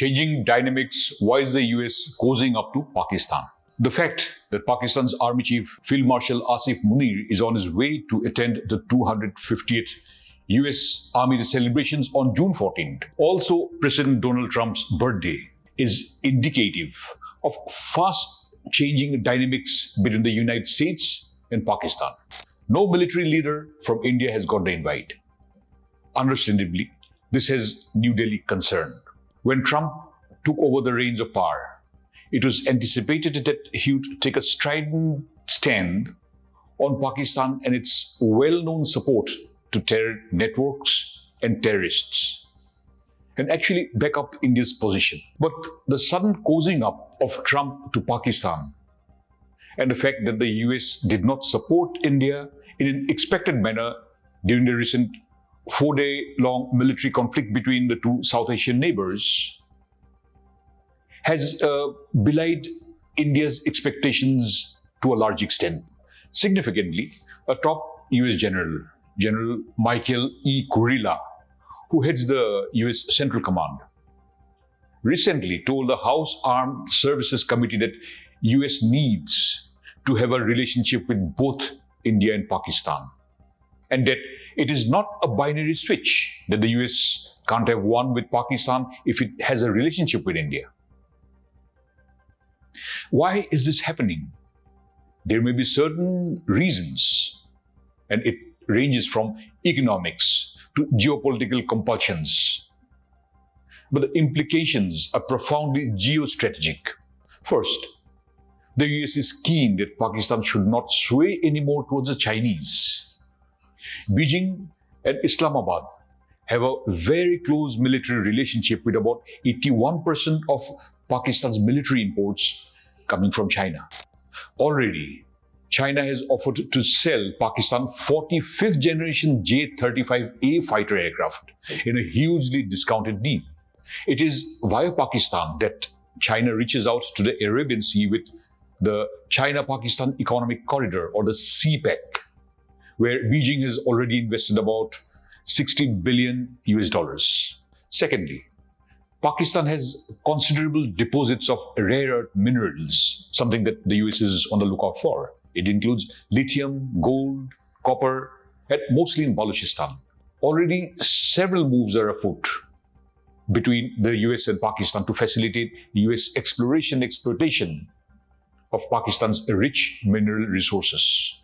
Changing dynamics, why is the US cozying up to Pakistan? The fact that Pakistan's Army Chief Field Marshal Asim Munir is on his way to attend the 250th US Army Day celebrations on June 14th, also President Donald Trump's birthday, is indicative of fast changing dynamics between the United States and Pakistan. No military leader from India has got the invite. Understandably, this has New Delhi concerned. When Trump took over the reins of power, it was anticipated that he would take a strident stand on Pakistan and its well-known support to terror networks and terrorists, and actually back up India's position. But the sudden cozying up of Trump to Pakistan and the fact that the US did not support India in an expected manner during the recent 4-day-long military conflict between the two South Asian neighbors has belied India's expectations to a large extent. Significantly, a top US general, General Michael E. Kurilla, who heads the US Central Command, recently told the House Armed Services Committee that US needs to have a relationship with both India and Pakistan, and that it is not a binary switch, that the US can't have one with Pakistan if it has a relationship with India. Why is this happening? There may be certain reasons, and it ranges from economics to geopolitical compulsions. But the implications are profoundly geostrategic. First, the US is keen that Pakistan should not sway anymore towards the Chinese. Beijing and Islamabad have a very close military relationship, with about 81% of Pakistan's military imports coming from China. Already, China has offered to sell Pakistan 45th generation J-35A fighter aircraft in a hugely discounted deal. It is via Pakistan that China reaches out to the Arabian Sea with the China-Pakistan Economic Corridor, or the CPEC, where Beijing has already invested about $60 billion. Secondly, Pakistan has considerable deposits of rare earth minerals, something that the US is on the lookout for. It includes lithium, gold, copper, and mostly in Balochistan. Already several moves are afoot between the US and Pakistan to facilitate US exploration and exploitation of Pakistan's rich mineral resources.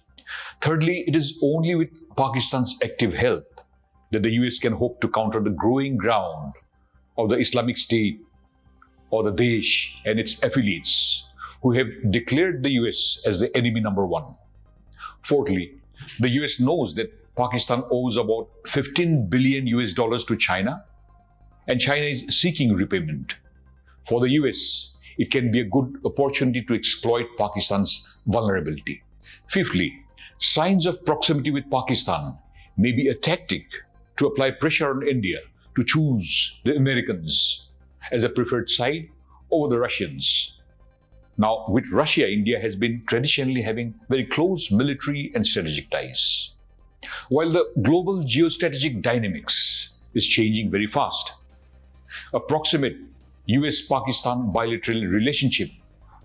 Thirdly, it is only with Pakistan's active help that the US can hope to counter the growing ground of the Islamic State, or the Daesh and its affiliates, who have declared the US as the enemy number one. Fourthly, the US knows that Pakistan owes about $15 billion to China, and China is seeking repayment. For the US, it can be a good opportunity to exploit Pakistan's vulnerability. Fifthly, signs of proximity with Pakistan may be a tactic to apply pressure on India to choose the Americans as a preferred side over the Russians. Now, with Russia, India has been traditionally having very close military and strategic ties. While the global geostrategic dynamics is changing very fast, a proximate US-Pakistan bilateral relationship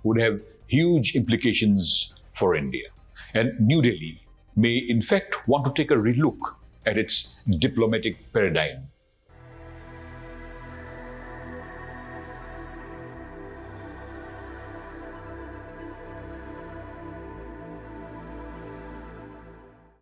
would have huge implications for India. And New Delhi may in fact want to take a relook at its diplomatic paradigm.